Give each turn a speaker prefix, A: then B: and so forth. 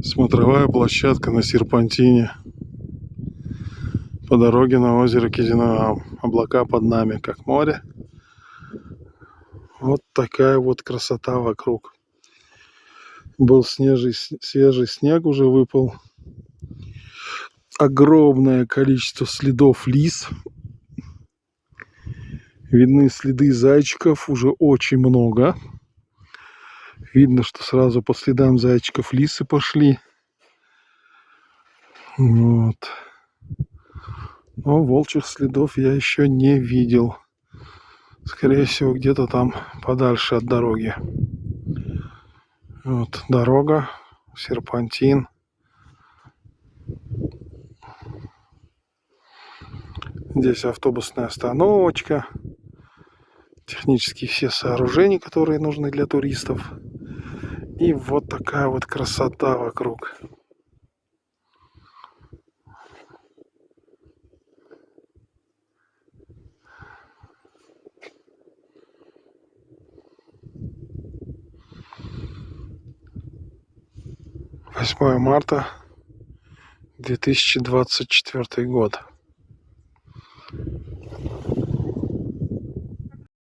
A: Смотровая площадка на серпантине по дороге на озеро Кизиноам. Облака под нами, как море. Вот такая вот красота вокруг. Был свежий снег, уже выпал. Огромное количество следов лис. Видны следы зайчиков, уже очень много. Видно, что сразу по следам зайчиков лисы пошли. Вот. Но волчьих следов я еще не видел. Скорее всего, где-то там подальше от дороги. Вот дорога, серпантин. Здесь автобусная остановочка. Технические все сооружения, которые нужны для туристов. И вот такая вот красота вокруг. Восьмое марта 2024 год.